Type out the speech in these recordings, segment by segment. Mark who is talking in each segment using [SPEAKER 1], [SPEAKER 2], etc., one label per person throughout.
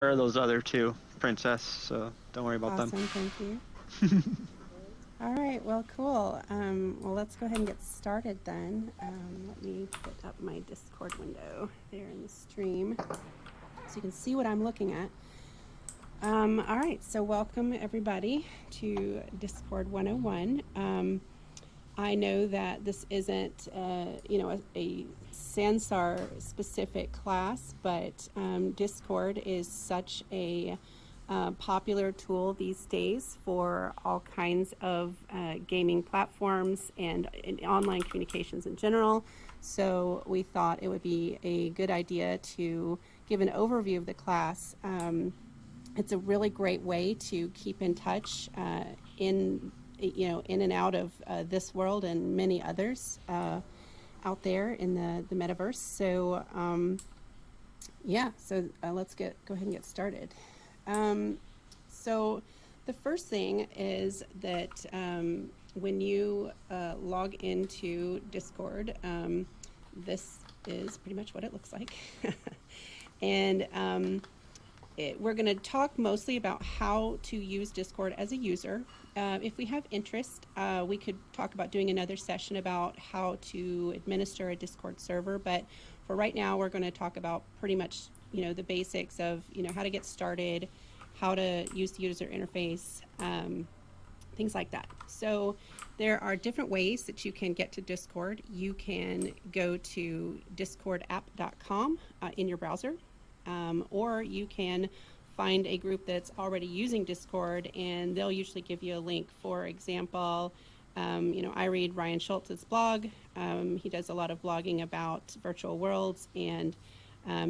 [SPEAKER 1] Or those other two, Princess, so don't worry about them.
[SPEAKER 2] Awesome, thank you. All right, well, cool. Well, let's go ahead and get started then. Let me put up my Discord window there in the stream so you can see what I'm looking at. All right, so welcome everybody to Discord 101. I know that this isn't, a Sansar specific class, but Discord is such a popular tool these days for all kinds of gaming platforms and online communications in general. So we thought it would be a good idea to give an overview of the class. It's a really great way to keep in touch in and out of this world and many others out there in the metaverse. So let's go ahead and get started. So the first thing is that when you log into Discord, this is pretty much what it looks like. And we're going to talk mostly about how to use Discord as a user. If we have interest, we could talk about doing another session about how to administer a Discord server. But for right now, we're going to talk about pretty much, the basics of, how to get started, how to use the user interface, things like that. So there are different ways that you can get to Discord. You can go to discordapp.com in your browser. Or you can find a group that's already using Discord, and they'll usually give you a link. For example, I read Ryan Schultz's blog. He does a lot of blogging about virtual worlds, and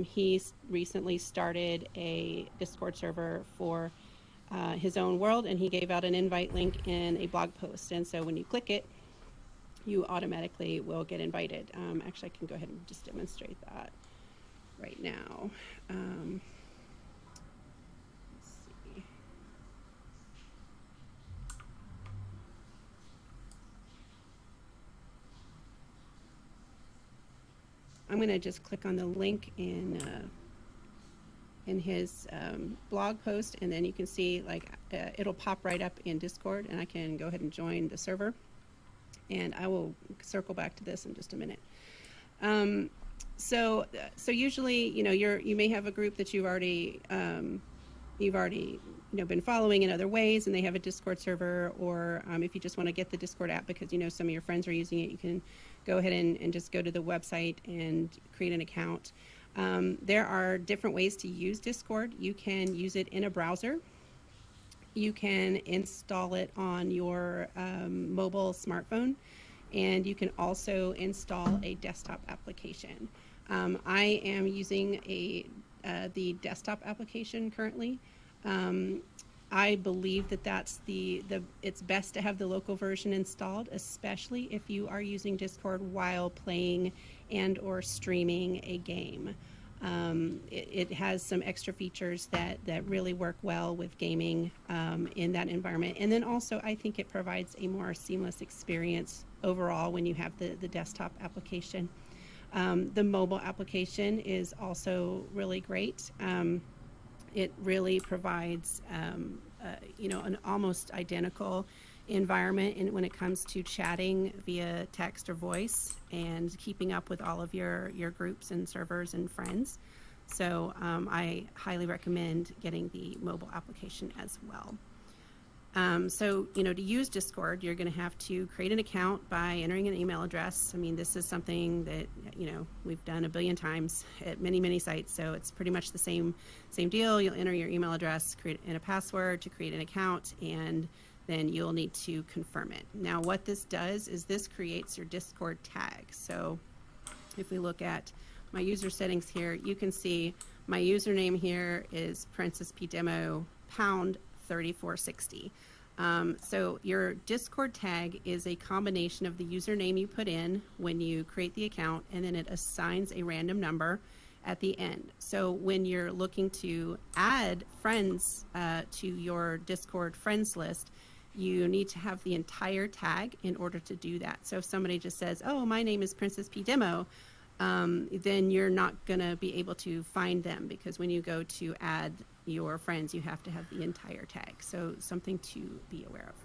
[SPEAKER 2] he's recently started a Discord server for his own world, and he gave out an invite link in a blog post. And so when you click it, you automatically will get invited. Actually, I can go ahead and just demonstrate that right now. Let's see. I'm going to just click on the link in his blog post, and then you can see it'll pop right up in Discord, and I can go ahead and join the server. And I will circle back to this in just a minute. So usually, you may have a group that you've already been following in other ways, and they have a Discord server. Or if you just want to get the Discord app because some of your friends are using it, you can go ahead and just go to the website and create an account. There are different ways to use Discord. You can use it in a browser. You can install it on your mobile smartphone, and you can also install a desktop application. I am using the desktop application currently. I believe that's it's best to have the local version installed, especially if you are using Discord while playing and or streaming a game. It has some extra features that really work well with gaming in that environment. And then also, I think it provides a more seamless experience overall when you have the desktop application. The mobile application is also really great. It really provides, an almost identical environment when it comes to chatting via text or voice and keeping up with all of your groups and servers and friends. So I highly recommend getting the mobile application as well. To use Discord, you're going to have to create an account by entering an email address. I mean, this is something that, we've done a billion times at many, many sites. So it's pretty much the same deal. You'll enter your email address, create a password to create an account, and then you'll need to confirm it. Now, what this does is this creates your Discord tag. So if we look at my user settings here, you can see my username here is Princess P Demo pound 3460. So your Discord tag is a combination of the username you put in when you create the account, and then it assigns a random number at the end. So when you're looking to add friends to your Discord friends list, you need to have the entire tag in order to do that. So if somebody just says, oh, my name is Princess P Demo, then you're not going to be able to find them, because when you go to add your friends, you have to have the entire tag. So something to be aware of.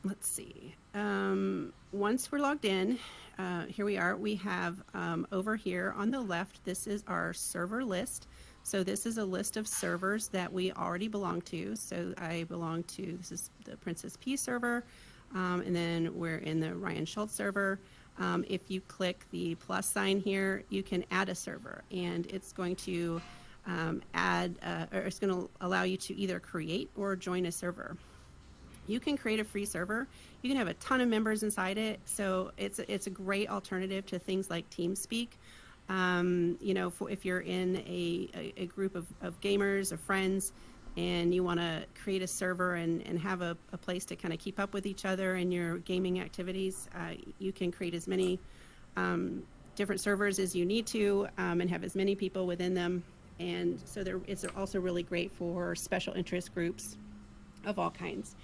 [SPEAKER 2] Let's see. Once we're logged in, here we are. We have over here on the left, this is our server list. So this is a list of servers that we already belong to. So I belong to, this is the Princess P server, and then we're in the Ryan Schultz server. If you click the plus sign here, you can add a server, and it's going to or it's going to allow you to either create or join a server. You can create a free server. You can have a ton of members inside it. So it's a great alternative to things like TeamSpeak. You know, if you're in a group of gamers or friends and you want to create a server and have a place to kind of keep up with each other in your gaming activities, you can create as many different servers as you need to and have as many people within them. And so it's also really great for special interest groups of all kinds.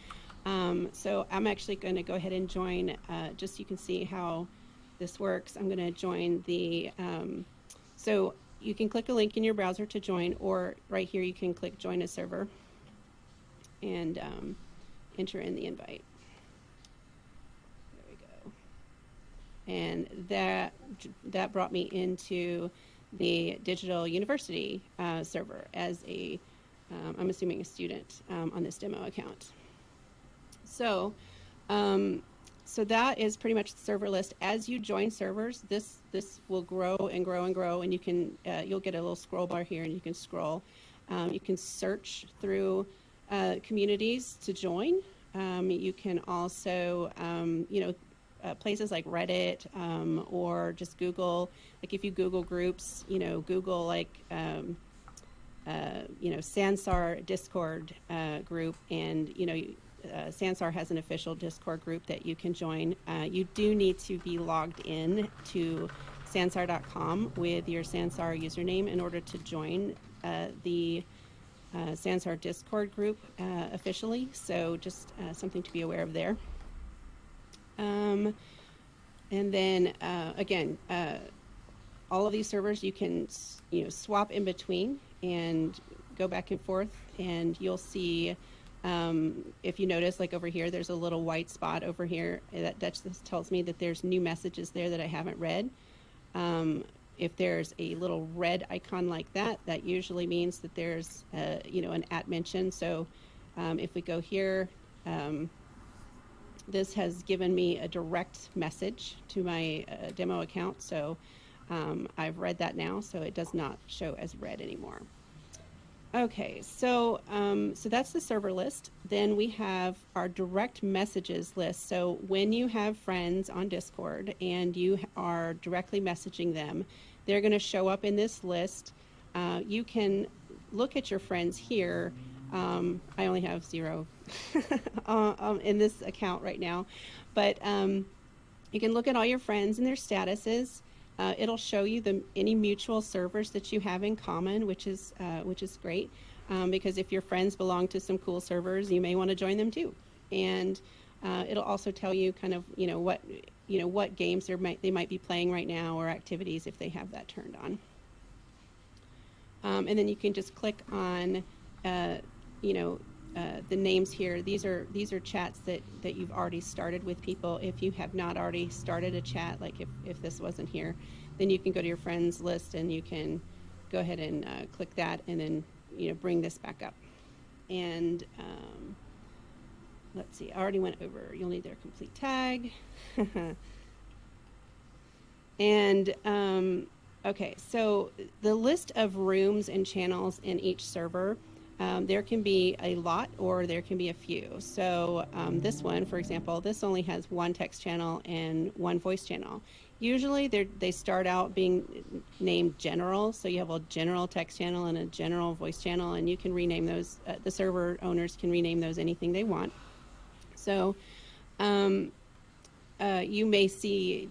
[SPEAKER 2] So I'm actually going to go ahead and join, just so you can see how this works. I'm going to join the, so you can click a link in your browser to join, or right here you can click join a server and enter in the invite. There we go. And that brought me into the Digital University server as a, I'm assuming a student on this demo account. So, so that is pretty much the server list. As you join servers, this will grow and grow and grow, and you can you'll get a little scroll bar here, and you can scroll. You can search through communities to join. You can also, you know, places like Reddit or just Google. Like if you Google groups, you know, Google like you know, Sansar Discord group, and you know. Sansar has an official Discord group that you can join. You do need to be logged in to sansar.com with your Sansar username in order to join the Sansar Discord group officially. So just something to be aware of there. And then again, all of these servers you can swap in between and go back and forth, and you'll see. If you notice, like over here, there's a little white spot over here that just tells me that there's new messages there that I haven't read. If there's a little red icon like that, that usually means that there's you know, an @mention. So if we go here, this has given me a direct message to my demo account. So I've read that now, so it does not show as red anymore. Okay, so so that's the server list. Then we have our direct messages list. So when you have friends on Discord and you are directly messaging them, they're going to show up in this list. You can look at your friends here. I only have 0 in this account right now, but you can look at all your friends and their statuses. It'll show you any mutual servers that you have in common, which is great, because if your friends belong to some cool servers, you may want to join them too. And it'll also tell you kind of what games they might be playing right now, or activities if they have that turned on. And then you can just click on the names here. These are chats that you've already started with people. If you have not already started a chat, like if this wasn't here, then you can go to your friends list and you can go ahead and click that, and then bring this back up. And let's see, I already went over, you'll need their complete tag. And okay, so the list of rooms and channels in each server, there can be a lot or there can be a few. So this one, for example, this only has 1 text channel and 1 voice channel. Usually they start out being named general, so you have a general text channel and a general voice channel, and you can rename those, the server owners can rename those anything they want. So you may see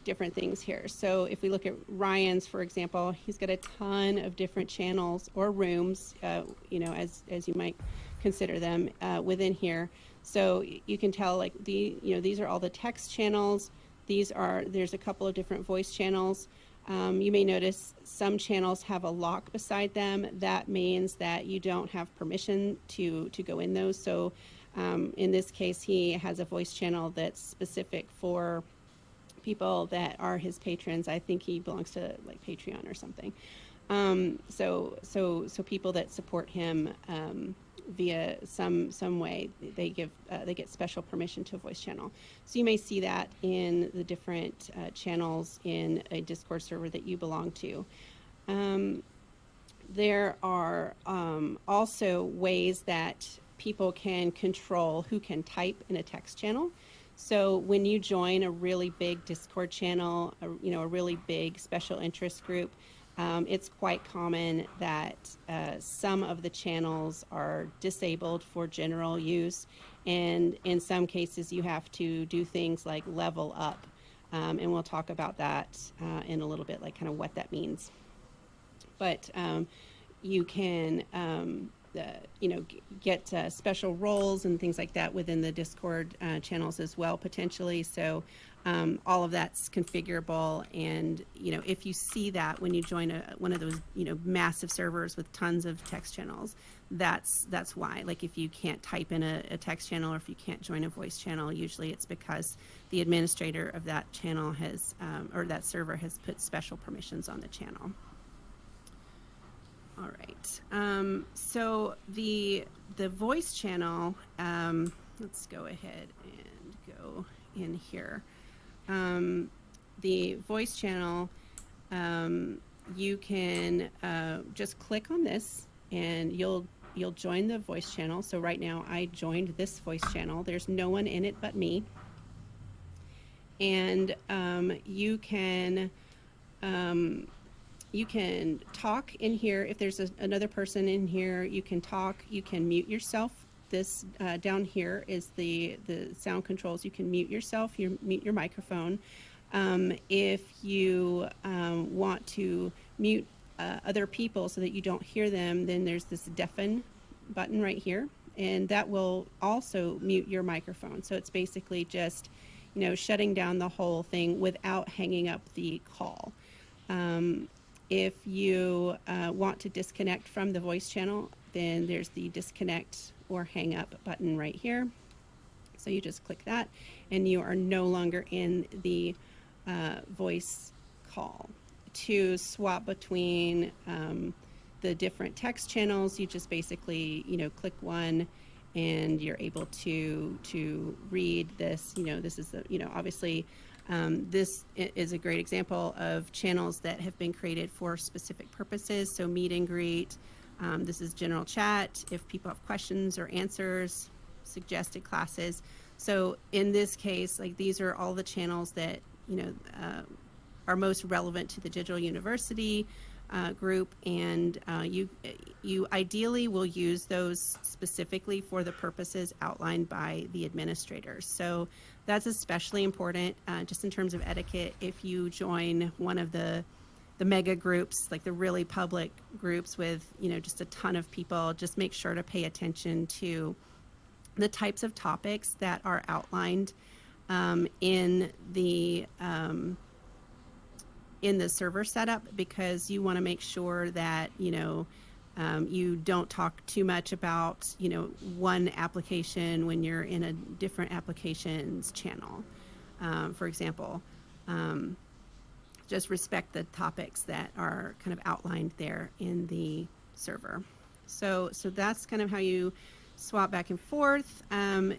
[SPEAKER 2] different things here. So if we look at Ryan's, for example, he's got a ton of different channels or rooms, as you might consider them within here. So you can tell, like, these are all the text channels. There's a couple of different voice channels. You may notice some channels have a lock beside them. That means that you don't have permission to go in those. So in this case, he has a voice channel that's specific for people that are his patrons. I think he belongs to like Patreon or something. So people that support him via some way, they get special permission to a voice channel. So you may see that in the different channels in a Discord server that you belong to. There are also ways that people can control who can type in a text channel. So when you join a really big Discord channel, a really big special interest group, it's quite common that some of the channels are disabled for general use, and in some cases you have to do things like level up, and we'll talk about that in a little bit, like kind of what that means. But you can get special roles and things like that within the Discord channels as well, potentially. So all of that's configurable, and if you see that when you join one of those massive servers with tons of text channels, that's why. Like if you can't type in a text channel, or if you can't join a voice channel, usually it's because the administrator of that channel has or that server has put special permissions on the channel. All right. So the voice channel, let's go ahead and go in here. The voice channel, you can just click on this and you'll join the voice channel. So right now I joined this voice channel. There's no one in it but me. And you can talk in here. If there's another person in here, you can talk. You can mute yourself. This down here is the sound controls. You can mute yourself, mute your microphone. If you want to mute other people so that you don't hear them, then there's this deafen button right here, and that will also mute your microphone. So it's basically just shutting down the whole thing without hanging up the call. If you want to disconnect from the voice channel, then there's the disconnect or hang up button right here. So you just click that and you are no longer in the voice call. To swap between the different text channels, you just basically click one and you're able to read this. This is the obviously this is a great example of channels that have been created for specific purposes. So meet and greet. This is general chat. If people have questions or answers, suggested classes. So in this case, like these are all the channels that are most relevant to the Digital University group, and you ideally will use those specifically for the purposes outlined by the administrators. So that's especially important just in terms of etiquette. If you join one of the mega groups, like the really public groups with just a ton of people, just make sure to pay attention to the types of topics that are outlined in the server setup, because you want to make sure that you don't talk too much about one application when you're in a different application's channel. For example, just respect the topics that are kind of outlined there in the server. So that's kind of how you swap back and forth.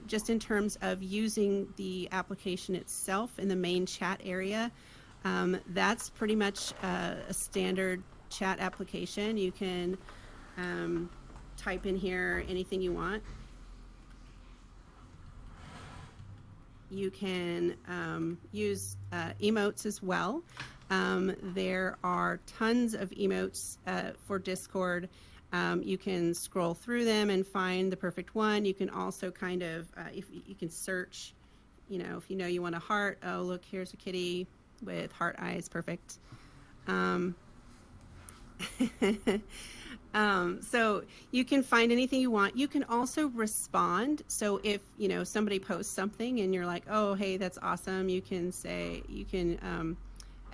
[SPEAKER 2] Just in terms of using the application itself in the main chat area, that's pretty much a standard chat application. You can type in here anything you want. You can use emotes as well. There are tons of emotes for Discord. You can scroll through them and find the perfect one. You can also kind of, if you can search, if you want a heart, oh look, here's a kitty with heart eyes, perfect. So you can find anything you want. You can also respond. So if somebody posts something and you're like, oh hey, that's awesome, you can say,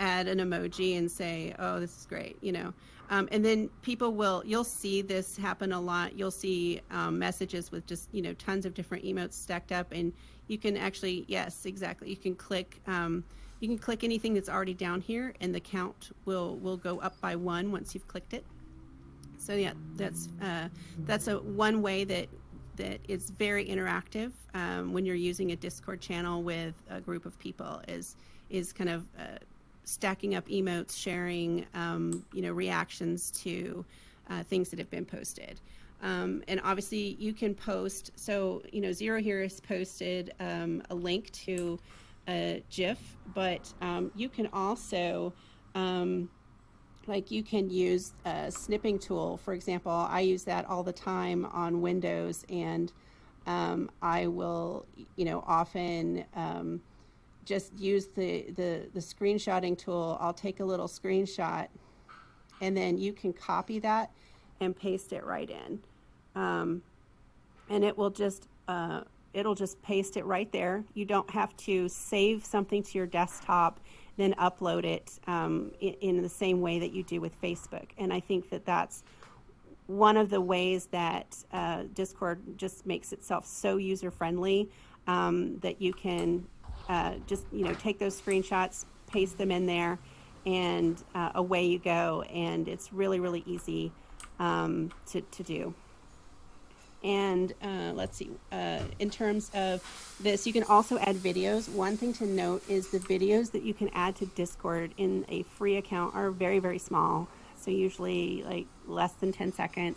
[SPEAKER 2] add an emoji and say, oh, this is great, you know. And then you'll see this happen a lot. You'll see messages with just, you know, tons of different emotes stacked up, and you can actually, yes, exactly. You can click anything that's already down here, and the count will go up by 1 once you've clicked it. So yeah, that's a one way that is very interactive when you're using a Discord channel with a group of people, is kind of stacking up emotes, sharing you know, reactions to things that have been posted. And obviously you can post, so you know, Zero here has posted a link to a GIF, but you can also like you can use a snipping tool. For example, I use that all the time on Windows, and I will, you know, often just use the screenshotting tool. I'll take a little screenshot, and then you can copy that and paste it right in, and it'll just paste it right there. You don't have to save something to your desktop, then upload it in the same way that you do with Facebook. And I think that that's one of the ways that Discord just makes itself so user-friendly, that you can just, you know, take those screenshots, paste them in there, and away you go. And it's really, really easy to do. And let's see, in terms of this, you can also add videos. One thing to note is the videos that you can add to Discord in a free account are very, very small. So usually like less than 10 seconds.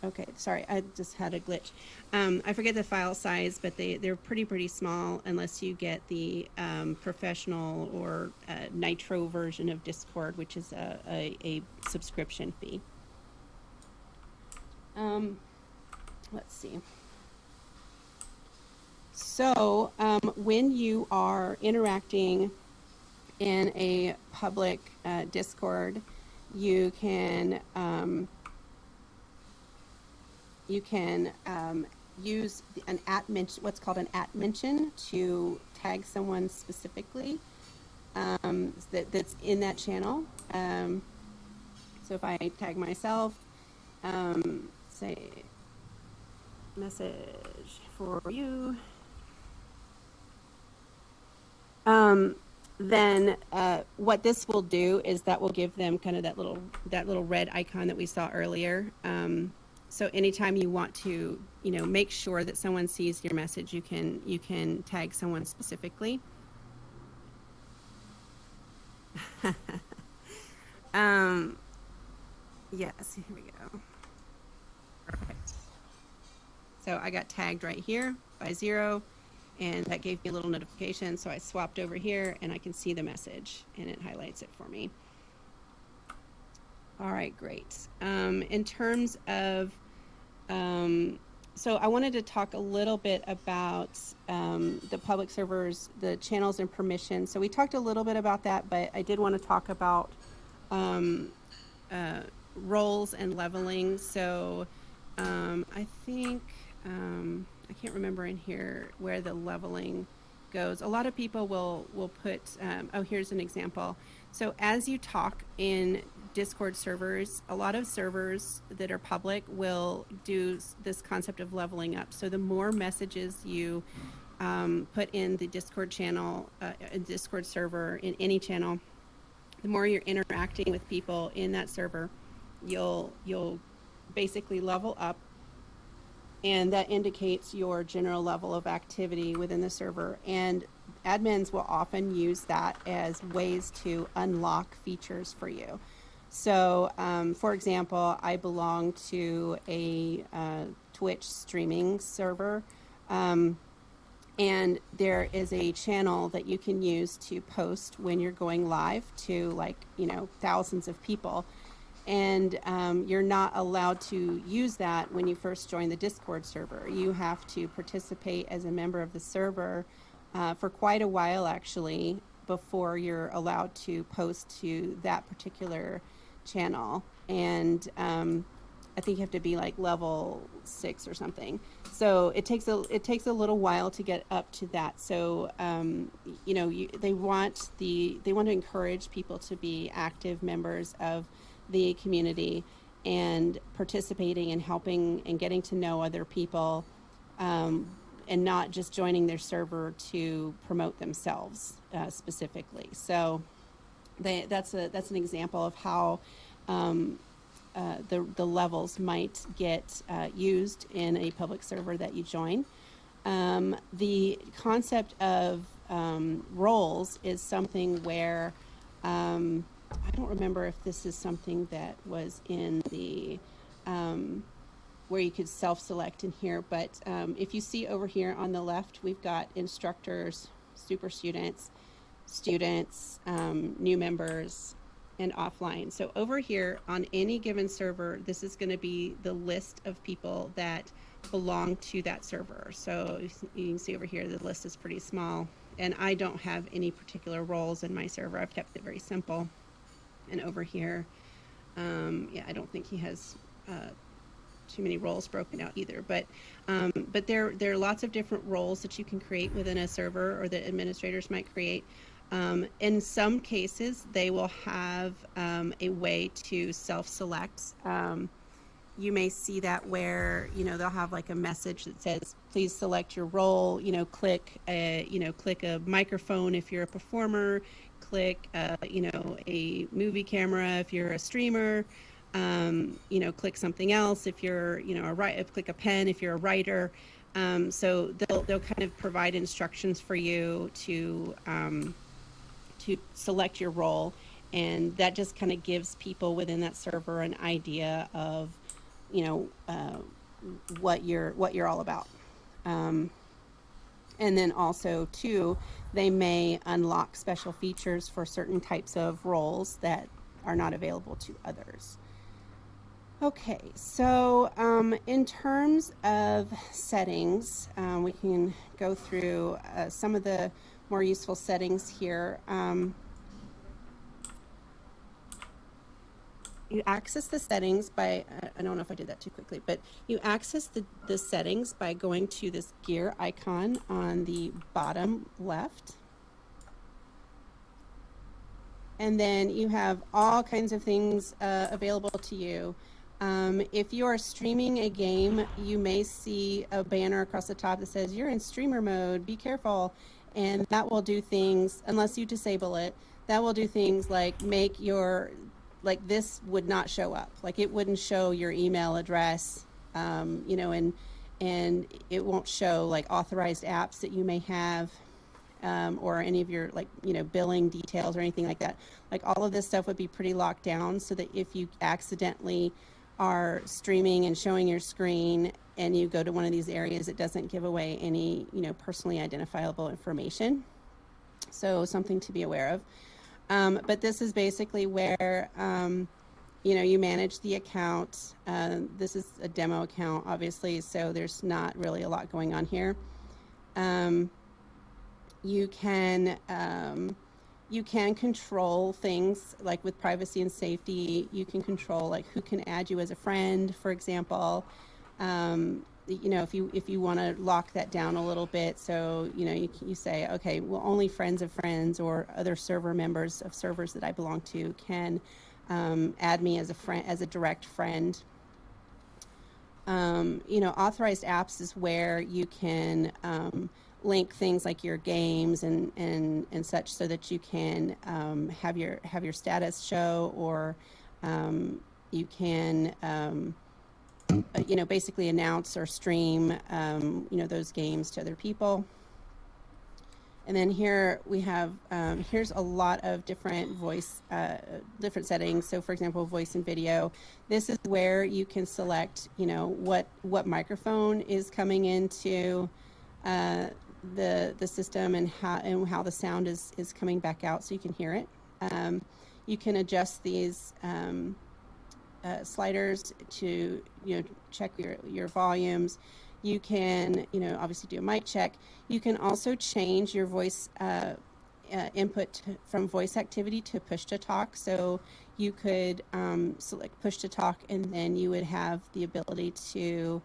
[SPEAKER 2] Okay, sorry, I just had a glitch. I forget the file size, but they're pretty small unless you get the professional or Nitro version of Discord, which is a subscription fee. Let's see. So when you are interacting in a public Discord, you can use an @mention, what's called an @mention, to tag someone specifically that's in that channel. So if I tag myself, say message for you, then what this will do is that will give them kind of that little red icon that we saw earlier. So anytime you want to, you know, make sure that someone sees your message, you can tag someone specifically. Yes, here we go. Perfect. So I got tagged right here by Zero, and that gave me a little notification. So I swapped over here, and I can see the message, and it highlights it for me. All right, great. In terms of so I wanted to talk a little bit about the public servers, the channels and permissions. So we talked a little bit about that, but I did want to talk about roles and leveling. So I think, I can't remember in here where the leveling goes. A lot of people will put, oh, here's an example. So as you talk in Discord servers, a lot of servers that are public will do this concept of leveling up. So the more messages you put in the Discord channel, Discord server, in any channel, the more you're interacting with people in that server, you'll basically level up, and that indicates your general level of activity within the server. And admins will often use that as ways to unlock features for you. So, for example, I belong to a Twitch streaming server, and there is a channel that you can use to post when you're going live to, like, you know, thousands of people. And you're not allowed to use that when you first join the Discord server. You have to participate as a member of the server for quite a while, actually, before you're allowed to post to that particular channel. And I think you have to be like level 6 or something. So it takes a little while to get up to that. So they want to encourage people to be active members of the community and participating and helping and getting to know other people, and not just joining their server to promote themselves specifically. So that's an example of how the levels might get used in a public server that you join. The concept of roles is something where I don't remember if this is something that was in the where you could self-select in here, but if you see over here on the left, we've got instructors, super students, new members, and offline. So over here on any given server, this is going to be the list of people that belong to that server. So you can see over here, the list is pretty small, and I don't have any particular roles in my server. I've kept it very simple. And over here, I don't think he has too many roles broken out either, but there are lots of different roles that you can create within a server, or that administrators might create. In some cases, they will have a way to self-select. You may see that where, they'll have like a message that says, please select your role, click a microphone if you're a performer, click, a movie camera if you're a streamer, click something else if you're, click a pen if you're a writer. So they'll kind of provide instructions for you to select your role, and that just kind of gives people within that server an idea of what you're all about. And then also too, they may unlock special features for certain types of roles that are not available to others. Okay, so in terms of settings, we can go through some of the more useful settings here. You access the settings by, I don't know if I did that too quickly, but you access the settings by going to this gear icon on the bottom left. And then you have all kinds of things available to you. If you are streaming a game, you may see a banner across the top that says, you're in streamer mode, be careful. And that will do things, unless you disable it, that will do things like make your, like this would not show up. Like it wouldn't show your email address, and it won't show like authorized apps that you may have, or any of your billing details or anything like that. Like all of this stuff would be pretty locked down, so that if you accidentally are streaming and showing your screen and you go to one of these areas, it doesn't give away any personally identifiable information. So something to be aware of. But this is basically where you manage the account. This is a demo account, obviously, so there's not really a lot going on here. You can control things like with privacy and safety. You can control like who can add you as a friend, for example. If you want to lock that down a little bit, so you say, okay, well, only friends of friends or other server members of servers that I belong to can add me as a friend, as a direct friend. Authorized apps is where you can link things like your games and such, so that you can have your status show, or you can basically announce or stream those games to other people. And then here we have here's a lot of different different settings. So for example, voice and video, this is where you can select what microphone is coming into the system, and how the sound is coming back out, so you can hear it. You can adjust these sliders to check your volumes. You can obviously do a mic check. You can also change your voice input from voice activity to push to talk. So you could select push to talk, and then you would have the ability to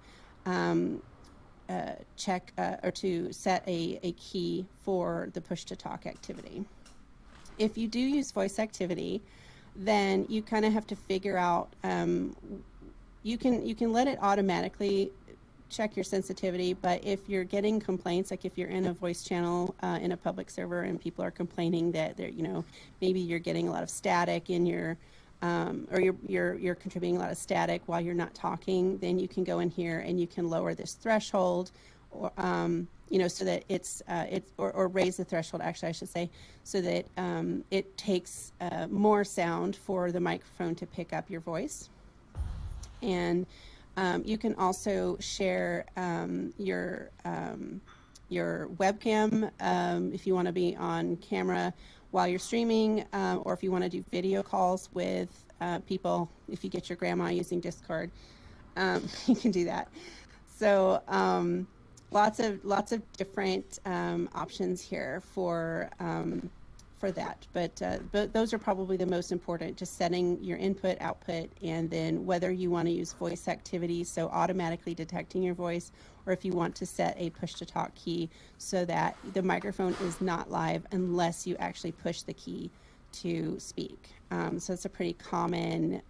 [SPEAKER 2] check or to set a key for the push to talk activity. If you do use voice activity, then you kind of have to figure out, you can let it automatically check your sensitivity, but if you're getting complaints, like if you're in a voice channel in a public server and people are complaining that they're, maybe you're getting a lot of static in your or you're contributing a lot of static while you're not talking, then you can go in here and you can lower this threshold, or so that it's or raise the threshold, actually I should say, so that it takes more sound for the microphone to pick up your voice. And you can also share your webcam if you want to be on camera while you're streaming, or if you want to do video calls with people. If you get your grandma using Discord, you can do that. So lots of different options here for that, but those are probably the most important, just setting your input, output, and then whether you want to use voice activity, so automatically detecting your voice, or if you want to set a push to talk key so that the microphone is not live unless you actually push the key to speak. So it's a pretty common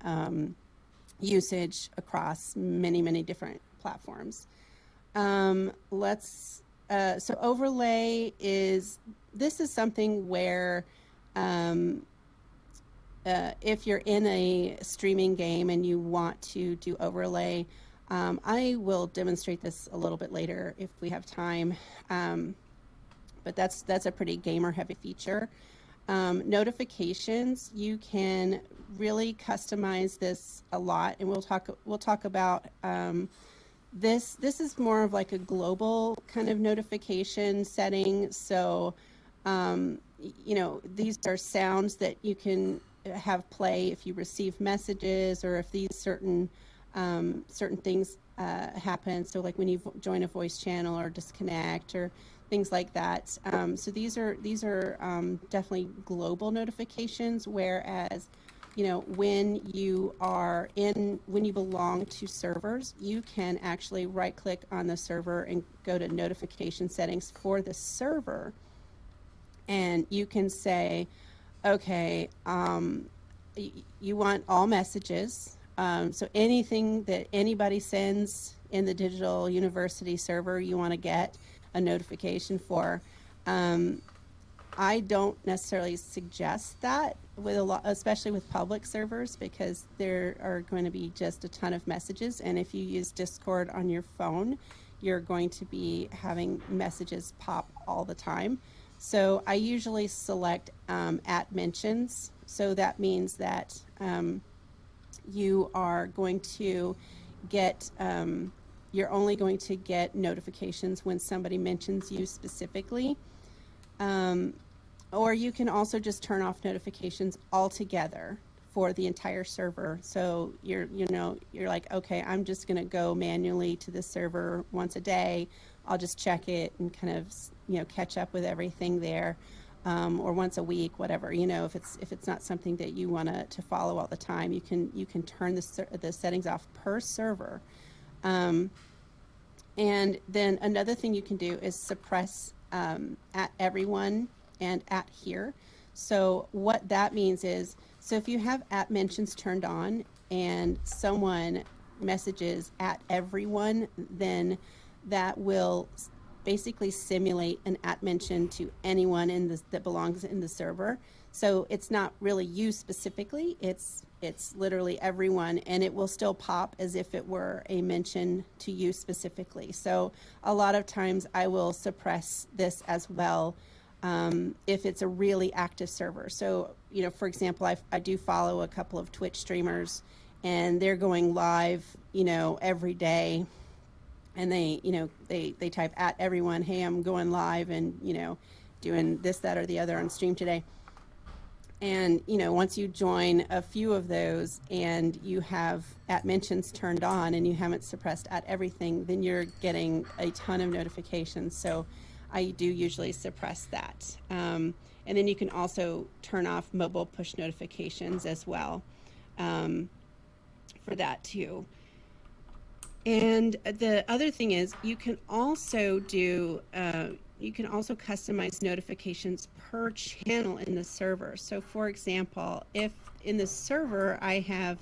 [SPEAKER 2] usage across many different platforms. So overlay this is something where if you're in a streaming game and you want to do overlay, I will demonstrate this a little bit later if we have time, but that's a pretty gamer heavy feature. Notifications, you can really customize this a lot, and we'll talk about this is more of like a global kind of notification setting. So these are sounds that you can have play if you receive messages, or if these certain things happen. So like when you join a voice channel or disconnect or things like that. So these are definitely global notifications, whereas when you belong to servers, you can actually right click on the server and go to notification settings for the server, and you can say, okay, you want all messages, so anything that anybody sends in the Digital University server you want to get a notification for. I don't necessarily suggest that with especially with public servers, because there are going to be just a ton of messages, and if you use Discord on your phone, you're going to be having messages pop all the time. So I usually select at mentions. So that means that you are going to get you're only going to get notifications when somebody mentions you specifically. Or you can also just turn off notifications altogether for the entire server. So you're like, okay, I'm just going to go manually to the server once a day. I'll just check it and kind of catch up with everything there, or once a week, whatever. If it's not something that you want to follow all the time, you can turn the settings off per server. And then another thing you can do is suppress at everyone and at here. So what that means is, so if you have at mentions turned on and someone messages at everyone, then that will basically simulate an at mention to anyone that belongs in the server. So it's not really you specifically, it's literally everyone, and it will still pop as if it were a mention to you specifically. So a lot of times I will suppress this as well if it's a really active server. So, for example, I do follow a couple of Twitch streamers, and they're going live, every day, and they type at everyone, hey, I'm going live and, doing this, that, or the other on stream today. And, once you join a few of those and you have at mentions turned on and you haven't suppressed at everything, then you're getting a ton of notifications. So I do usually suppress that. And then you can also turn off mobile push notifications as well, for that too. And the other thing is you can also customize notifications per channel in the server. So for example, if in the server I have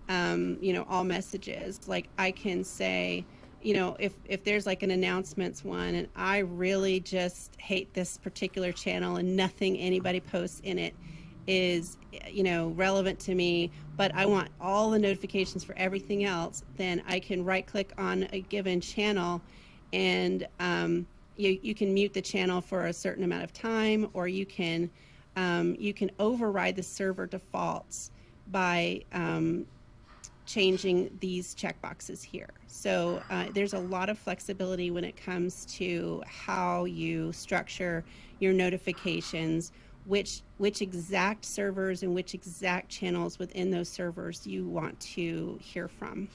[SPEAKER 2] all messages, like I can say, if there's like an announcements one and I really just hate this particular channel and nothing anybody posts in it is relevant to me, but I want all the notifications for everything else, then I can right click on a given channel and you can mute the channel for a certain amount of time, or you can override the server defaults by changing these checkboxes here. So there's a lot of flexibility when it comes to how you structure your notifications, which exact servers and which exact channels within those servers you want to hear from.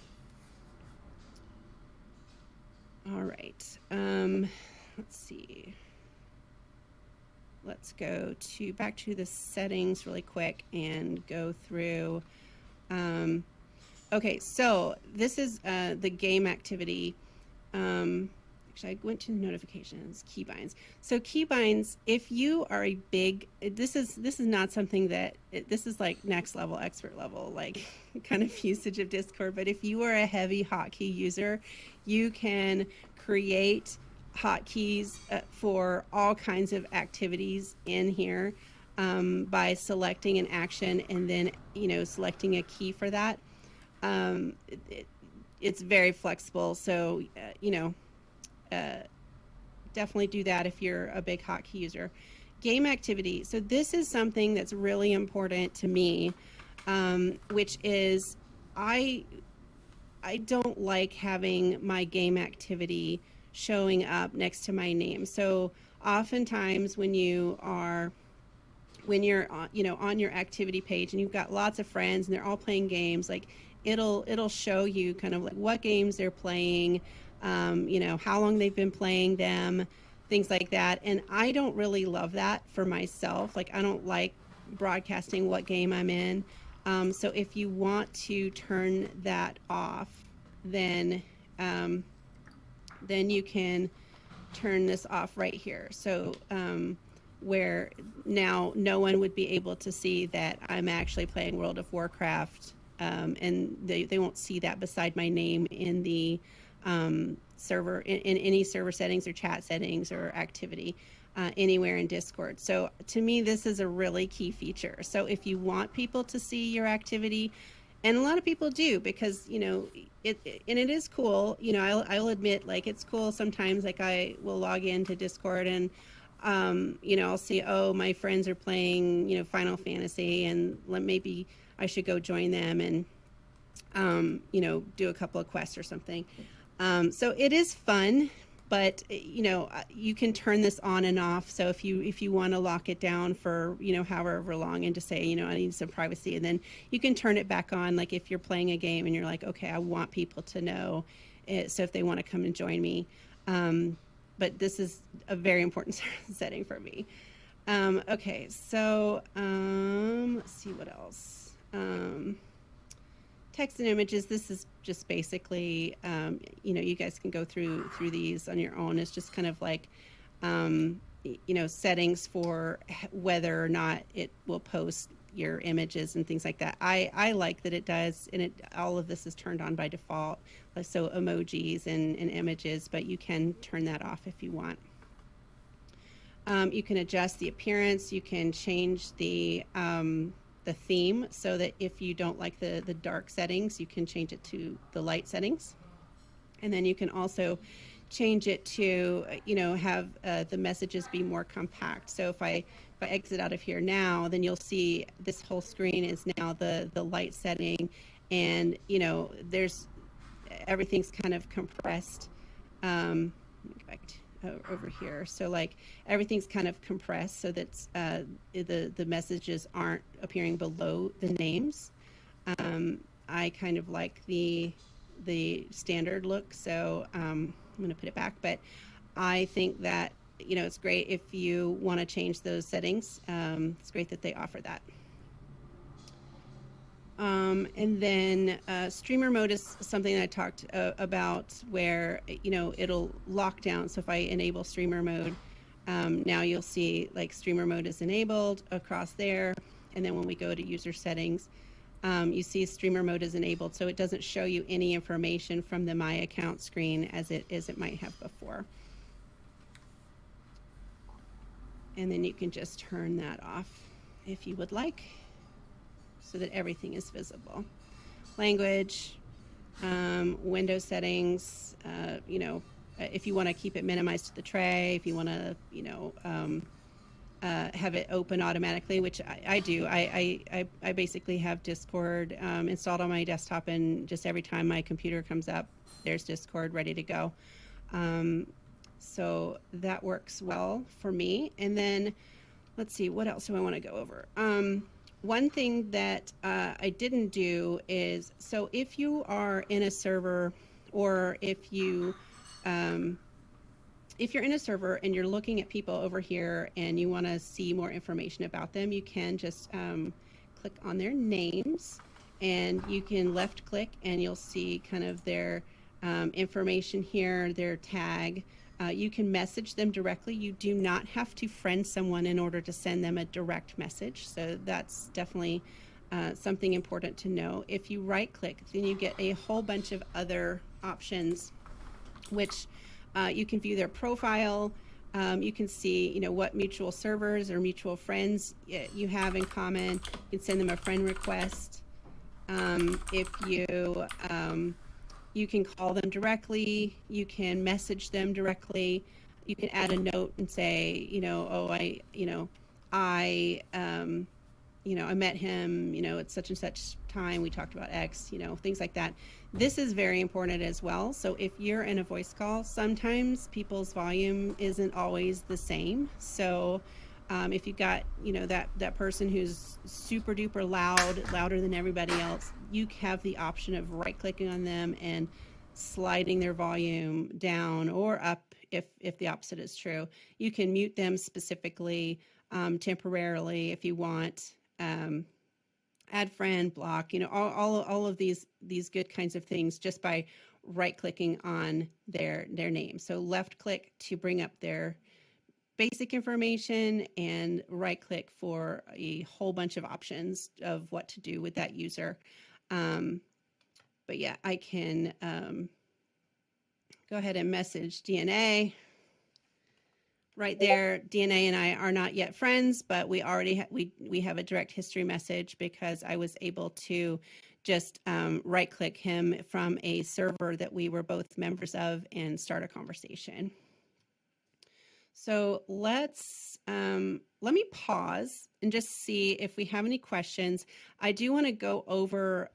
[SPEAKER 2] All right, let's see. Let's go back to the settings really quick and go through. Okay, so this is the game activity. Actually, I went to notifications, keybinds. So keybinds, if you are a big, this is not something that, this is like next level, expert level, like kind of usage of Discord. But if you are a heavy hotkey user, you can create hotkeys for all kinds of activities in here by selecting an action and then, selecting a key for that. It's very flexible. So, definitely do that if you're a big hotkey user. Game activity. So this is something that's really important to me, which is I don't like having my game activity showing up next to my name. So oftentimes when you're on your activity page and you've got lots of friends and they're all playing games, like it'll show you kind of like what games they're playing, how long they've been playing them, things like that. And I don't really love that for myself. Like I don't like broadcasting what game I'm in. So if you want to turn that off, then you can turn this off right here. So where now no one would be able to see that I'm actually playing World of Warcraft, and they won't see that beside my name in the server, in any server settings or chat settings or activity anywhere in Discord. So to me, this is a really key feature. So if you want people to see your activity, and a lot of people do, because it is cool. I'll admit, like, it's cool sometimes. Like I will log into Discord and I'll see, oh, my friends are playing Final Fantasy, and maybe I should go join them and do a couple of quests or something. So it is fun, but you can turn this on and off. So if you want to lock it down for however long and just say I need some privacy, and then you can turn it back on, like if you're playing a game and you're like, okay, I want people to know it, so if they want to come and join me. But this is a very important setting for me. Okay, so let's see what else. Text and images, this is just basically, you guys can go through these on your own. It's just kind of like, settings for whether or not it will post your images and things like that. I like that it does, and all of this is turned on by default, so emojis and images, but you can turn that off if you want. You can adjust the appearance. You can change the theme, so that if you don't like the dark settings, you can change it to the light settings. And then you can also change it to have the messages be more compact. So if I exit out of here now, then you'll see this whole screen is now the light setting, and there's everything's kind of compressed. Let me go back over here. So like everything's kind of compressed so that the messages aren't appearing below the names. I kind of like the standard look, so I'm going to put it back. But I think that it's great if you want to change those settings. It's great that they offer that. And then streamer mode is something that I talked about where, it'll lock down. So if I enable streamer mode, now you'll see like streamer mode is enabled across there. And then when we go to user settings, you see streamer mode is enabled. So it doesn't show you any information from the My Account screen as it might have before. And then you can just turn that off if you would like, so that everything is visible. Language, window settings, if you want to keep it minimized to the tray, if you want to, have it open automatically, which I do. I basically have Discord installed on my desktop, and just every time my computer comes up, there's Discord ready to go. So that works well for me. And then let's see, what else do I want to go over? One thing that I didn't do is, so if you are in a server, or if you're in a server and you're looking at people over here and you want to see more information about them, you can just click on their names, and you can left click and you'll see kind of their information here, their tag. You can message them directly. You do not have to friend someone in order to send them a direct message. So that's definitely something important to know. If you right click, then you get a whole bunch of other options, which you can view their profile. You can see, what mutual servers or mutual friends you have in common. You can send them a friend request. If you can call them directly, you can message them directly, you can add a note and say, I met him, at such and such time, we talked about X, things like that. This is very important as well. So if you're in a voice call, sometimes people's volume isn't always the same. So if you've got, that person who's super duper loud, louder than everybody else, you have the option of right clicking on them and sliding their volume down or up if the opposite is true. You can mute them specifically, temporarily if you want, add friend, block, all of these good kinds of things just by right clicking on their name. So left click to bring up their basic information, and right click for a whole bunch of options of what to do with that user. But yeah, I can go ahead and message DNA right there. DNA and I are not yet friends, but we already we have a direct history message because I was able to just right click him from a server that we were both members of and start a conversation. So let me pause and just see if we have any questions. I do want to go over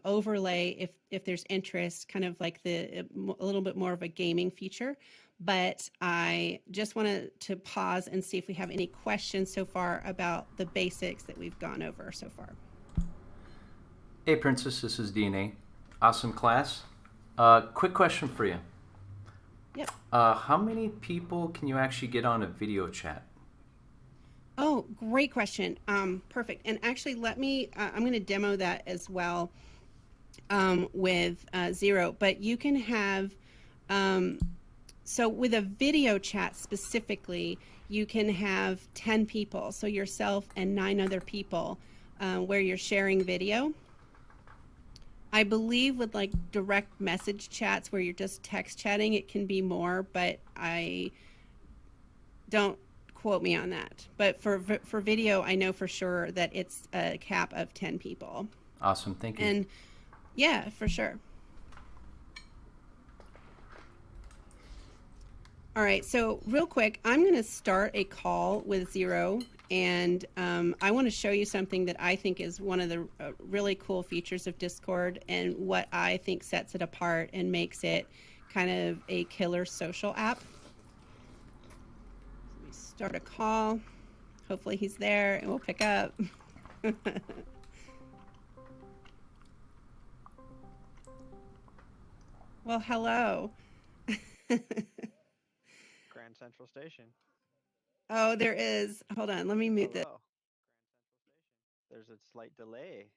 [SPEAKER 2] overlay if there's interest, kind of like a little bit more of a gaming feature, but I just wanted to pause and see if we have any questions so far about the basics that we've gone over so far.
[SPEAKER 3] Hey Princess, this is DNA. Awesome class. Quick question for you.
[SPEAKER 2] Yep.
[SPEAKER 3] How many people can you actually get on a video chat?
[SPEAKER 2] Oh, great question. Perfect. And actually, I'm going to demo that as well with Zero. But you can have, so with a video chat specifically, you can have 10 people. So yourself and 9 other people where you're sharing video. I believe with like direct message chats where you're just text chatting, it can be more, but I don't quote me on that. But for video, I know for sure that it's a cap of 10 people.
[SPEAKER 3] Awesome, thank you.
[SPEAKER 2] And yeah, for sure. All right, so real quick, I'm going to start a call with Zero, and I want to show you something that I think is one of the really cool features of Discord and what I think sets it apart and makes it kind of a killer social app. Let me start a call. Hopefully he's there and we'll pick up. Well, hello.
[SPEAKER 1] Grand Central Station.
[SPEAKER 2] Oh, there is. Hold on. Let me mute this.
[SPEAKER 1] Hello. Grand Central Station. There's a slight delay. Hello. There's a slight delay.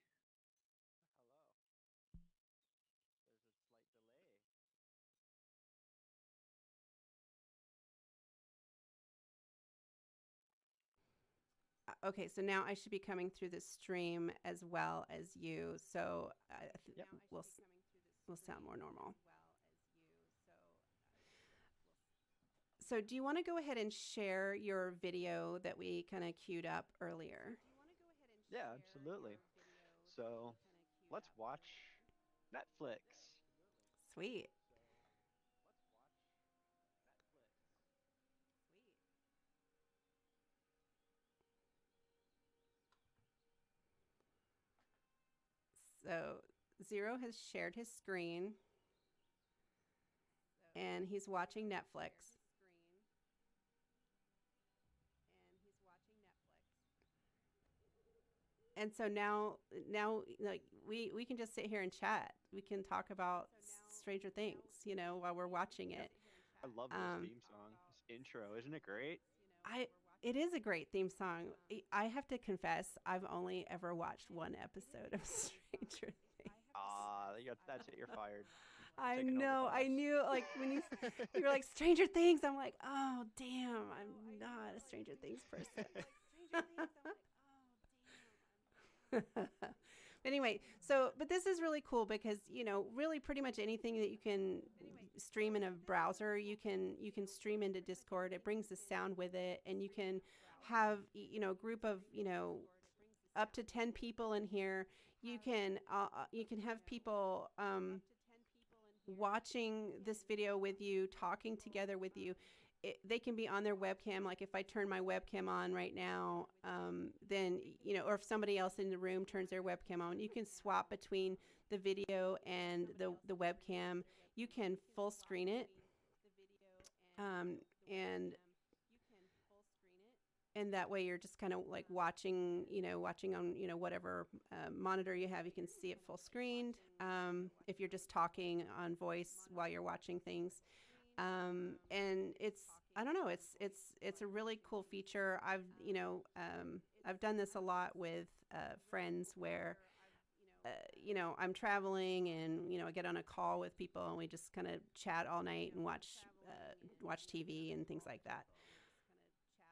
[SPEAKER 2] Okay, so now I should be coming through the stream as well as you. So
[SPEAKER 1] Yep.
[SPEAKER 2] we'll sound more normal. So do you want to go ahead and share your video that we kind of queued up earlier?
[SPEAKER 1] Yeah, absolutely. So let's watch Netflix.
[SPEAKER 2] Sweet. So Zero has shared his screen and he's watching Netflix. And so now like we can just sit here and chat. We can talk about Stranger Things, while we're watching it.
[SPEAKER 1] I love this theme song, this intro. Isn't it great?
[SPEAKER 2] It is a great theme song. I have to confess, I've only ever watched one episode of Stranger Things.
[SPEAKER 1] That's it. You're fired.
[SPEAKER 2] I
[SPEAKER 1] Taking over
[SPEAKER 2] know. I
[SPEAKER 1] boss.
[SPEAKER 2] knew, like, when you were like Stranger Things, I'm like, oh damn, I'm not a Stranger Things person. Anyway, but this is really cool because really pretty much anything that you can stream in a browser, you can stream into Discord. It brings the sound with it, and you can have a group of up to 10 people in here. You can have people watching this video with you, talking together with you. They can be on their webcam. Like if I turn my webcam on right now, then, or if somebody else in the room turns their webcam on, you can swap between the video and the webcam. You can full screen it. And that way you're just kind of like watching on, whatever monitor you have, you can see it full screened. If you're just talking on voice while you're watching things. And I don't know, it's a really cool feature. I've done this a lot with friends where, I'm traveling and, I get on a call with people and we just kind of chat all night and watch TV and things like that.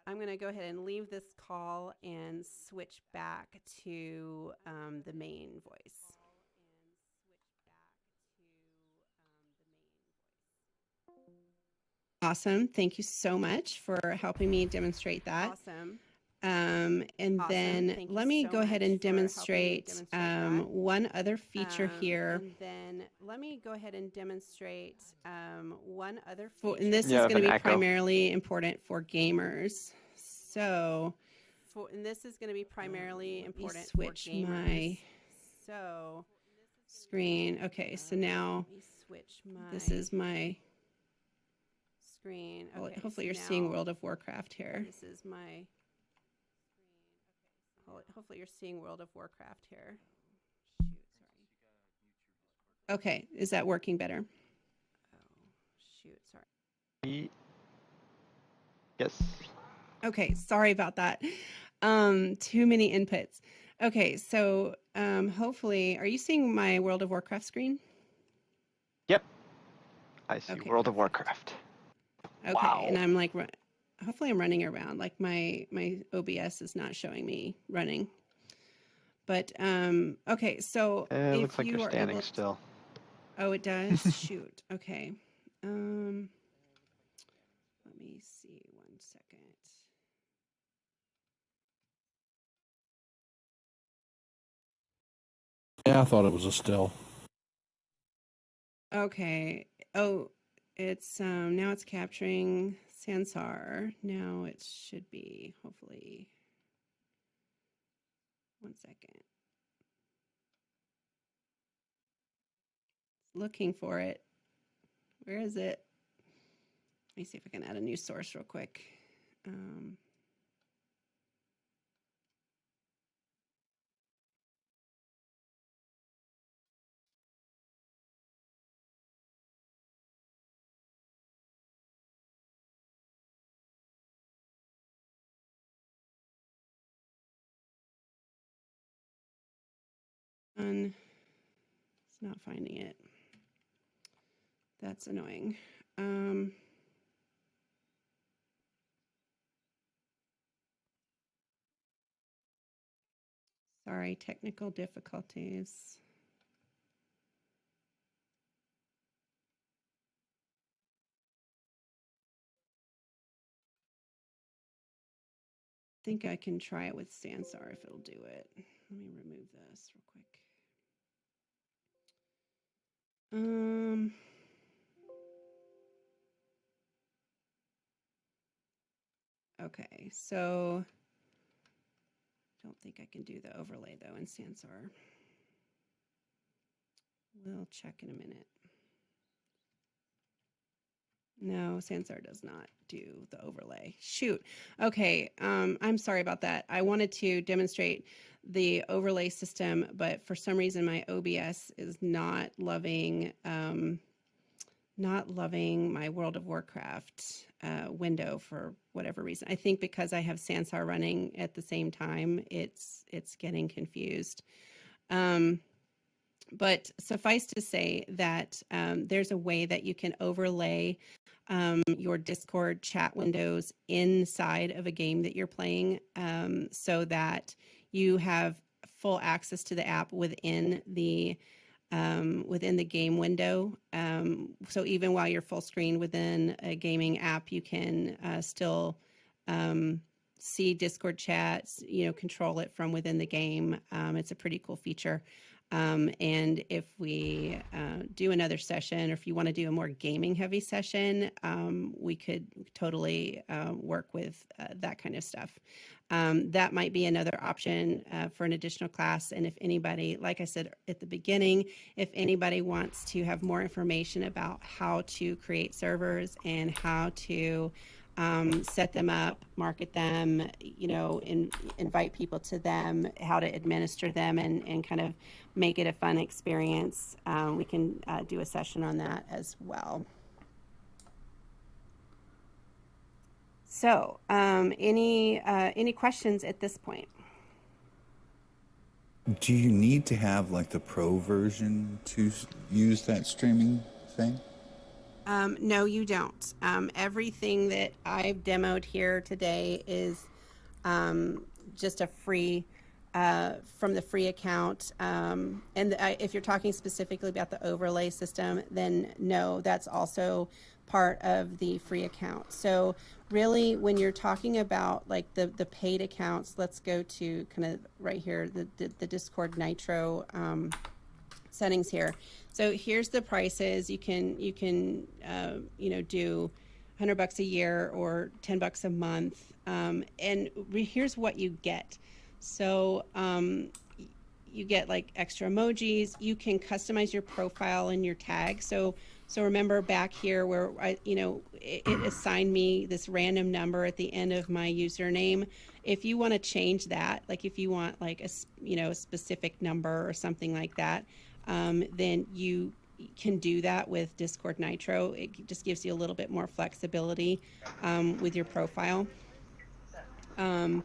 [SPEAKER 2] I'm going to go ahead and leave this call and switch back to the main voice. Awesome. Thank you so much for helping me demonstrate that. Awesome. And then let me go ahead and demonstrate one other feature here. And then let me go ahead and demonstrate one other feature. And this is going to be primarily important for gamers. So, and this is going to be primarily important for gamers. My screen. Okay, so now this is my screen. Okay, hopefully you're seeing World of Warcraft here. This is my hopefully you're seeing World of Warcraft here. Shoot, sorry. Okay, is that working better? Oh, shoot, sorry.
[SPEAKER 1] Yes.
[SPEAKER 2] Okay, sorry about that. Too many inputs. Okay, so hopefully, are you seeing my World of Warcraft screen?
[SPEAKER 1] Yep. I see World of Warcraft.
[SPEAKER 2] Okay, wow. And I'm like, hopefully I'm running around. Like my OBS is not showing me running. But okay, so
[SPEAKER 1] it looks like you're standing still.
[SPEAKER 2] Oh, it does. Shoot. Okay. Let me see 1 second.
[SPEAKER 4] Yeah, I thought it was a still.
[SPEAKER 2] Okay. Oh, it's now it's capturing Sansar. Now it should be hopefully 1 second. Looking for it. Where is it? Let me see if I can add a new source real quick. It's not finding it. That's annoying. Sorry, technical difficulties. I think I can try it with Sansar if it'll do it. Let me remove this real quick. Okay, so don't think I can do the overlay though in Sansar. We'll check in a minute. No, Sansar does not do the overlay. Shoot. Okay, I'm sorry about that. I wanted to demonstrate the overlay system, but for some reason my OBS is not loving my World of Warcraft window for whatever reason. I think because I have Sansar running at the same time, it's getting confused. But suffice to say that there's a way that you can overlay your Discord chat windows inside of a game that you're playing, so that you have full access to the app within the game window. So even while you're full screen within a gaming app, you can still see Discord chats, control it from within the game. It's a pretty cool feature. And if we do another session, or if you want to do a more gaming heavy session, we could totally work with that kind of stuff. That might be another option for an additional class. And if anybody, like I said at the beginning, if anybody wants to have more information about how to create servers and how to set them up, market them, invite people to them, how to administer them, and kind of make it a fun experience, we can do a session on that as well. So, any questions at this point?
[SPEAKER 4] Do you need to have like the pro version to use that streaming thing?
[SPEAKER 2] No, you don't. Everything that I've demoed here today is just a free, from the free account. And if you're talking specifically about the overlay system, then no, that's also part of the free account. So really, when you're talking about like the paid accounts, let's go to kind of right here, the Discord Nitro settings here. So here's the prices. You can do $100 a year or $10 a month. And here's what you get. So you get like extra emojis. You can customize your profile and your tag. So remember back here where it assigned me this random number at the end of my username. If you want to change that, like if you want like a specific number or something like that, then you can do that with Discord Nitro. It just gives you a little bit more flexibility with your profile. And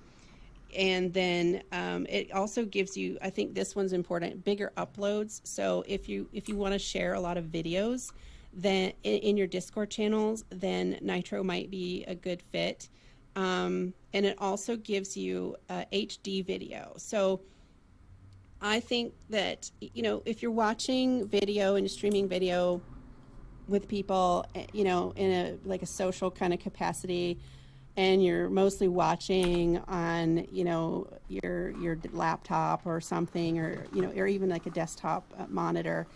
[SPEAKER 2] then it also gives you, I think this one's important, bigger uploads. So if you want to share a lot of videos then in your Discord channels, then Nitro might be a good fit. And it also gives you HD video. So I think that, if you're watching video and streaming video with people, in a social kind of capacity, and you're mostly watching on, your laptop or something, or even like a desktop monitor,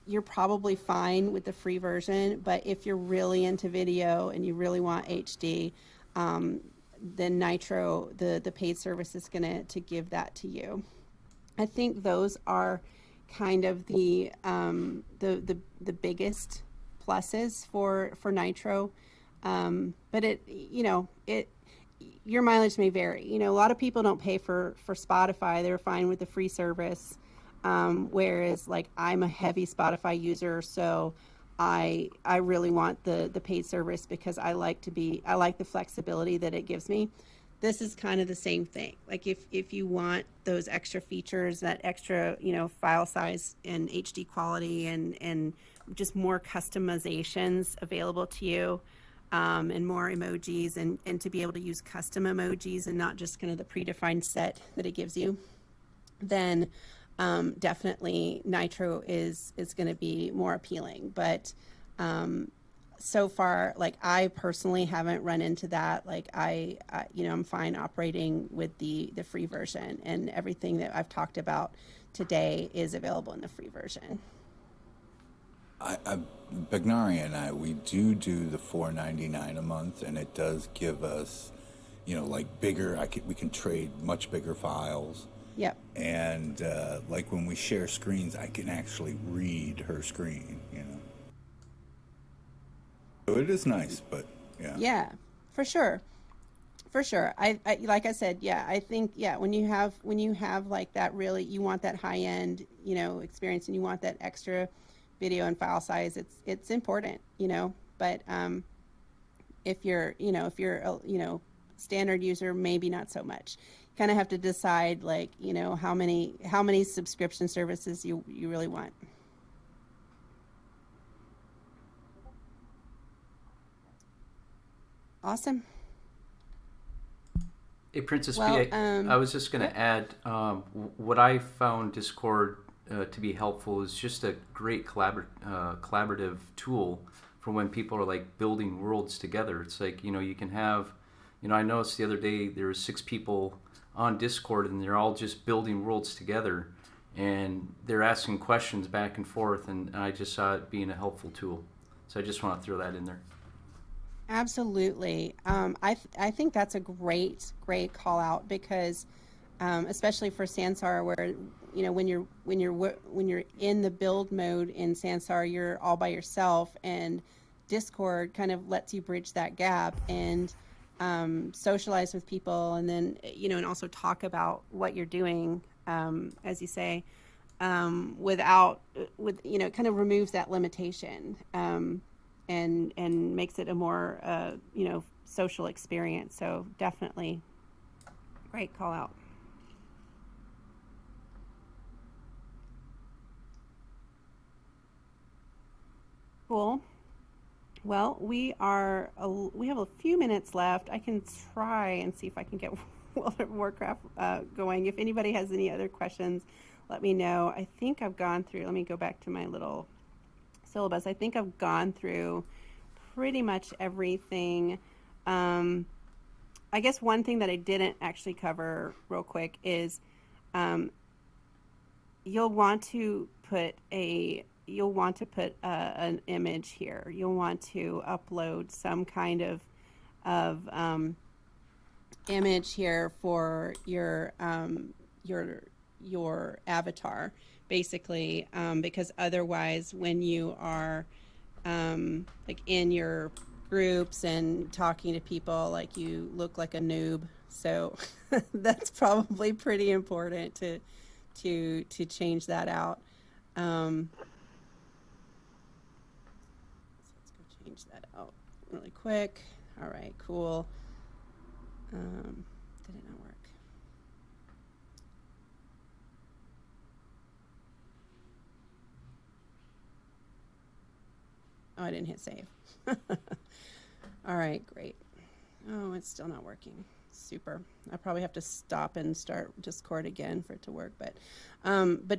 [SPEAKER 2] you're probably fine with the free version. But if you're really into video and you really want HD, then Nitro, the paid service, is going to give that to you. I think those are kind of the biggest pluses for Nitro. But your mileage may vary. A lot of people don't pay for Spotify. They're fine with the free service. Whereas like I'm a heavy Spotify user, so I really want the paid service because I like the flexibility that it gives me. this is kind of the same thing. Like if you want those extra features, that extra, file size and HD quality and just more customizations available to you, and more emojis and to be able to use custom emojis and not just kind of the predefined set that it gives you, then definitely Nitro is going to be more appealing. But so far, like I personally haven't run into that. Like I'm fine operating with the free version, and everything that I've talked about today is available in the free version.
[SPEAKER 4] Bagnari and I, we do the $4.99 a month, and it does give us, like bigger. We can trade much bigger files.
[SPEAKER 2] Yep.
[SPEAKER 4] And like when we share screens, I can actually read her screen. So it is nice, but yeah.
[SPEAKER 2] Yeah, for sure. For sure. I like I said, yeah, I think, yeah, when you have like that, really, you want that high end, experience, and you want that extra video and file size, it's important, but if you're a standard user, maybe not so much. You kind of have to decide, like, how many subscription services you really want. Awesome.
[SPEAKER 3] Hey, Princess
[SPEAKER 2] Well,
[SPEAKER 3] P, I was just going to add, what I found Discord to be helpful is just a great collaborative tool for when people are like building worlds together. It's like, you can have, I noticed the other day there were 6 people on Discord and they're all just building worlds together and they're asking questions back and forth, and I just saw it being a helpful tool. So I just want to throw that in there.
[SPEAKER 2] Absolutely. I think that's a great call out, because especially for Sansar, where when you're in the build mode in Sansar, you're all by yourself, and Discord kind of lets you bridge that gap and socialize with people, and then and also talk about what you're doing, as you say, with kind of removes that limitation. And makes it a more social experience. So definitely great call out. Cool. Well, we have a few minutes left. I can try and see if I can get World of Warcraft going. If anybody has any other questions, let me know. I think I've gone through, let me go back to my little syllabus. I think I've gone through pretty much everything. I guess one thing that I didn't actually cover real quick is you'll want to put an image here. You'll want to upload some kind of image here for your avatar, basically, because otherwise, when you are like in your groups and talking to people, like, you look like a noob. So that's probably pretty important to change that out. So let's go change that out really quick. All right, cool. Did it not work? Oh, I didn't hit save. All right, great. Oh, it's still not working. Super. I probably have to stop and start Discord again for it to work, but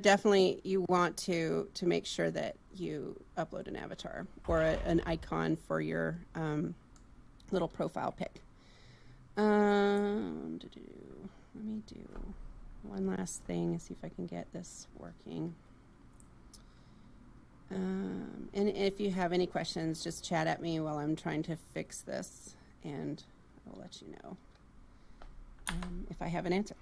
[SPEAKER 2] definitely you want to make sure that you upload an avatar or an icon for your little profile pic. Let me do one last thing and see if I can get this working. And if you have any questions, just chat at me while I'm trying to fix this, and I'll let you know if I have an answer.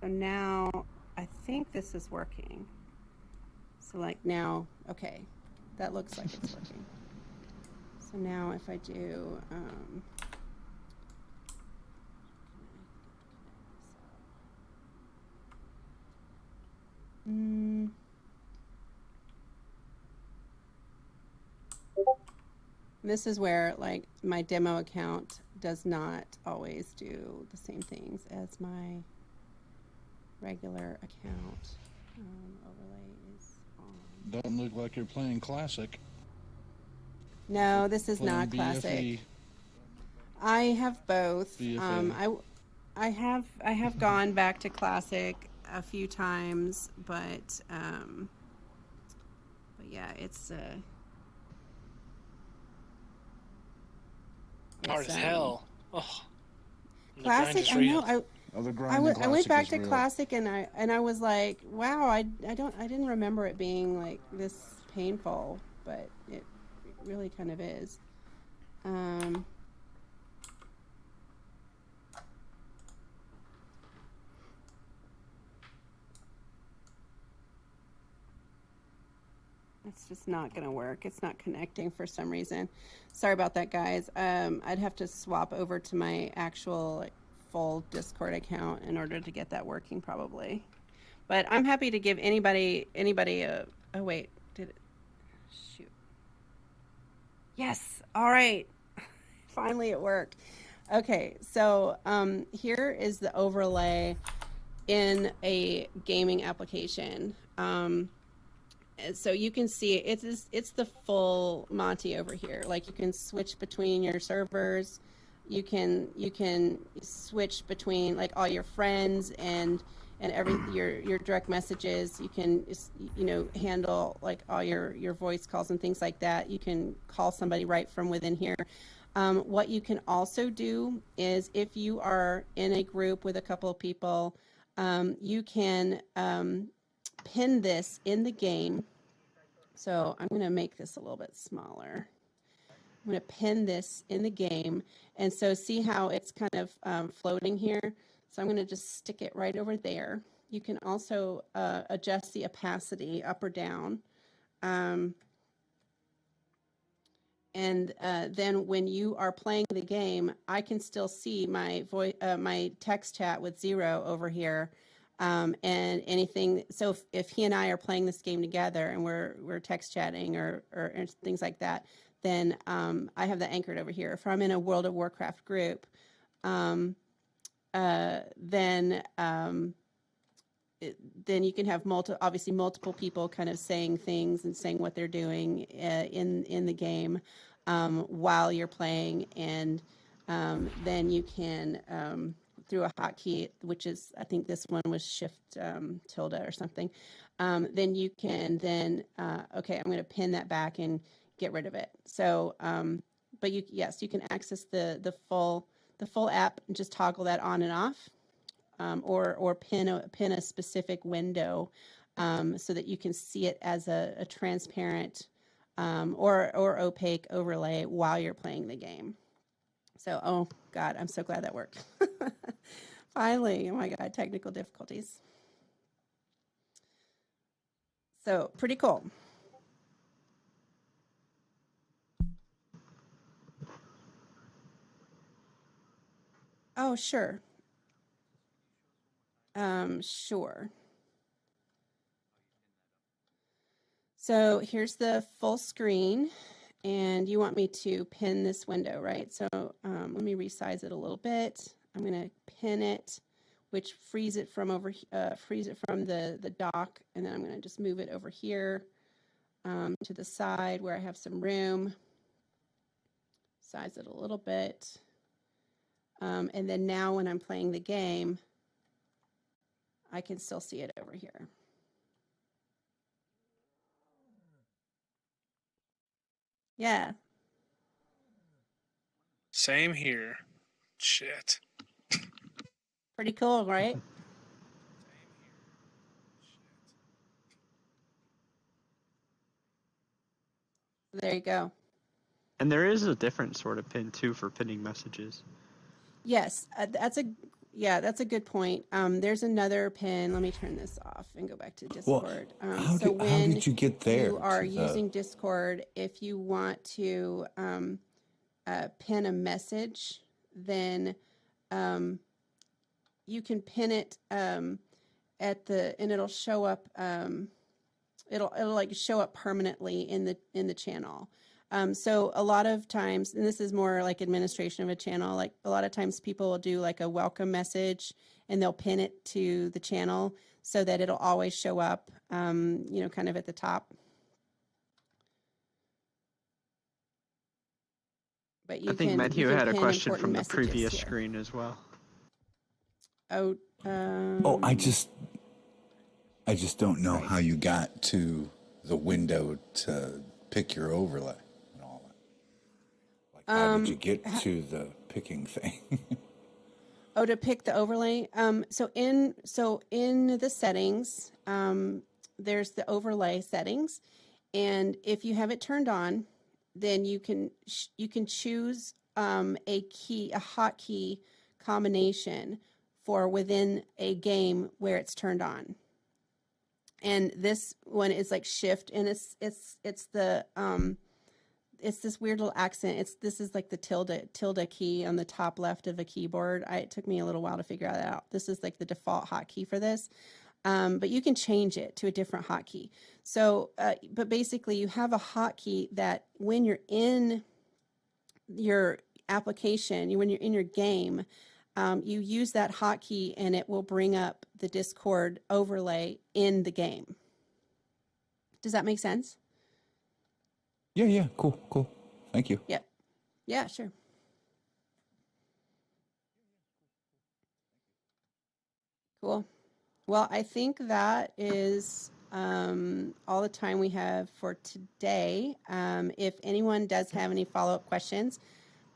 [SPEAKER 2] So now I think this is working. So like now, okay, that looks like it's working. So now if I do, this is where like my demo account does not always do the same things as my regular account. Overlay is on.
[SPEAKER 5] Don't look like you're playing classic.
[SPEAKER 2] No, this is
[SPEAKER 5] Playing
[SPEAKER 2] not classic.
[SPEAKER 5] BFE.
[SPEAKER 2] I have both.
[SPEAKER 5] BFA.
[SPEAKER 2] I have gone back to classic a few times, but yeah, it's
[SPEAKER 6] Hard as hell. Oh. And the
[SPEAKER 2] classic.
[SPEAKER 6] grind is
[SPEAKER 2] I
[SPEAKER 6] real.
[SPEAKER 2] know.
[SPEAKER 5] Oh, the
[SPEAKER 2] I
[SPEAKER 5] grinding
[SPEAKER 2] went back
[SPEAKER 5] classic
[SPEAKER 2] to
[SPEAKER 5] is real.
[SPEAKER 2] classic and I was like, wow, I didn't remember it being like this painful, but it really kind of is. It's just not going to work. It's not connecting for some reason. Sorry about that, guys. I'd have to swap over to my actual like, full Discord account in order to get that working, probably. But I'm happy to give anybody a. Oh wait, did it? Shoot. Yes. All right. Finally, it worked. Okay, so here is the overlay in a gaming application. So you can see it's the full Monty over here. Like you can switch between your servers, you can switch between like all your friends and your direct messages. You can handle like all your voice calls and things like that. You can call somebody right from within here. What you can also do is if you are in a group with a couple of people, you can pin this in the game. So I'm going to make this a little bit smaller. I'm going to pin this in the game. And so see how it's kind of floating here? So I'm going to just stick it right over there. You can also adjust the opacity up or down. And then when you are playing the game, I can still see my my text chat with 0 over here. And anything. So if he and I are playing this game together and we're text chatting or things like that, then I have that anchored over here. If I'm in a World of Warcraft group, then you can have multiple people kind of saying things and saying what they're doing in the game while you're playing, and then you can through a hotkey, which is I think this one was Shift tilde or something. Then you can okay, I'm going to pin that back and get rid of it. So, but you can access the full app and just toggle that on and off. Or pin a specific window so that you can see it as a transparent or opaque overlay while you're playing the game. So, oh God, I'm so glad that worked. Finally, oh my God, technical difficulties. So, pretty cool. Oh, sure. Sure. So here's the full screen, and you want me to pin this window, right? So let me resize it a little bit. I'm going to pin it, which frees it from the dock, and then I'm going to just move it over here to the side where I have some room. Size it a little bit, and then now when I'm playing the game, I can still see it over here. Yeah.
[SPEAKER 6] Same here. Shit.
[SPEAKER 2] Pretty cool, right? There you go.
[SPEAKER 1] And there is a different sort of pin too for pinning messages.
[SPEAKER 2] Yes, that's Yeah, that's a good point. There's another pin. Let me turn this off and go back to
[SPEAKER 4] Well,
[SPEAKER 2] Discord.
[SPEAKER 4] how
[SPEAKER 2] So when
[SPEAKER 4] did you get there?
[SPEAKER 2] you are
[SPEAKER 4] to the-
[SPEAKER 2] using Discord, if you want to pin a message, then you can pin it at the, and it'll show up. It'll like show up permanently in the channel. So a lot of times, and this is more like administration of a channel, like a lot of times people will do like a welcome message and they'll pin it to the channel so that it'll always show up, you know, kind of at the top. But you
[SPEAKER 1] I think
[SPEAKER 2] can,
[SPEAKER 1] Matthew
[SPEAKER 2] you can
[SPEAKER 1] had a
[SPEAKER 2] pin
[SPEAKER 1] question
[SPEAKER 2] important
[SPEAKER 1] from the
[SPEAKER 2] messages
[SPEAKER 1] previous
[SPEAKER 2] here.
[SPEAKER 1] screen as well.
[SPEAKER 2] Oh,
[SPEAKER 4] Oh, I just don't know how you got to the window to pick your overlay and all that. Like, how did you get to the picking thing?
[SPEAKER 2] Oh, to pick the overlay. So in the settings, there's the overlay settings, and if you have it turned on, then you can choose a hotkey combination for within a game where it's turned on. And this one is like shift, and it's the it's this weird little accent. This is like the tilde key on the top left of a keyboard. It took me a little while to figure that out. This is like the default hotkey for this. But you can change it to a different hotkey. So, but basically you have a hotkey that when you're in your application, when you're in your game, you use that hotkey and it will bring up the Discord overlay in the game. Does that make sense?
[SPEAKER 4] Yeah, cool. Thank you.
[SPEAKER 2] Yep. Yeah, sure. Cool. Well, I think that is all the time we have for today. If anyone does have any follow-up questions,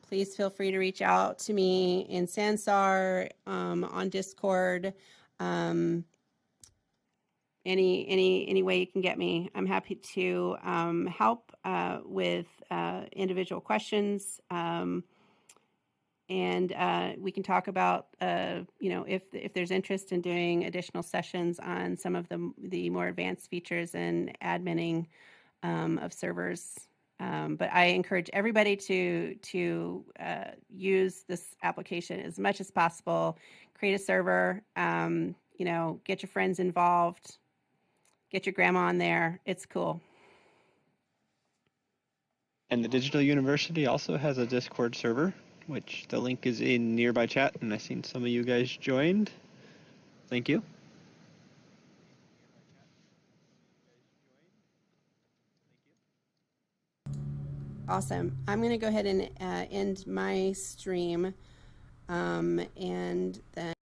[SPEAKER 2] please feel free to reach out to me in Sansar, on Discord, any way you can get me. I'm happy to help with individual questions. And we can talk about, you know, if there's interest in doing additional sessions on some of the more advanced features and adminning of servers. But I encourage everybody to use this application as much as possible. Create a server, you know, get your friends involved, get your grandma on there. It's cool.
[SPEAKER 1] And the Digital University also has a Discord server, which the link is in nearby chat, and I've seen some of you guys joined. Thank you.
[SPEAKER 2] Awesome. I'm going to go ahead and end my stream, and then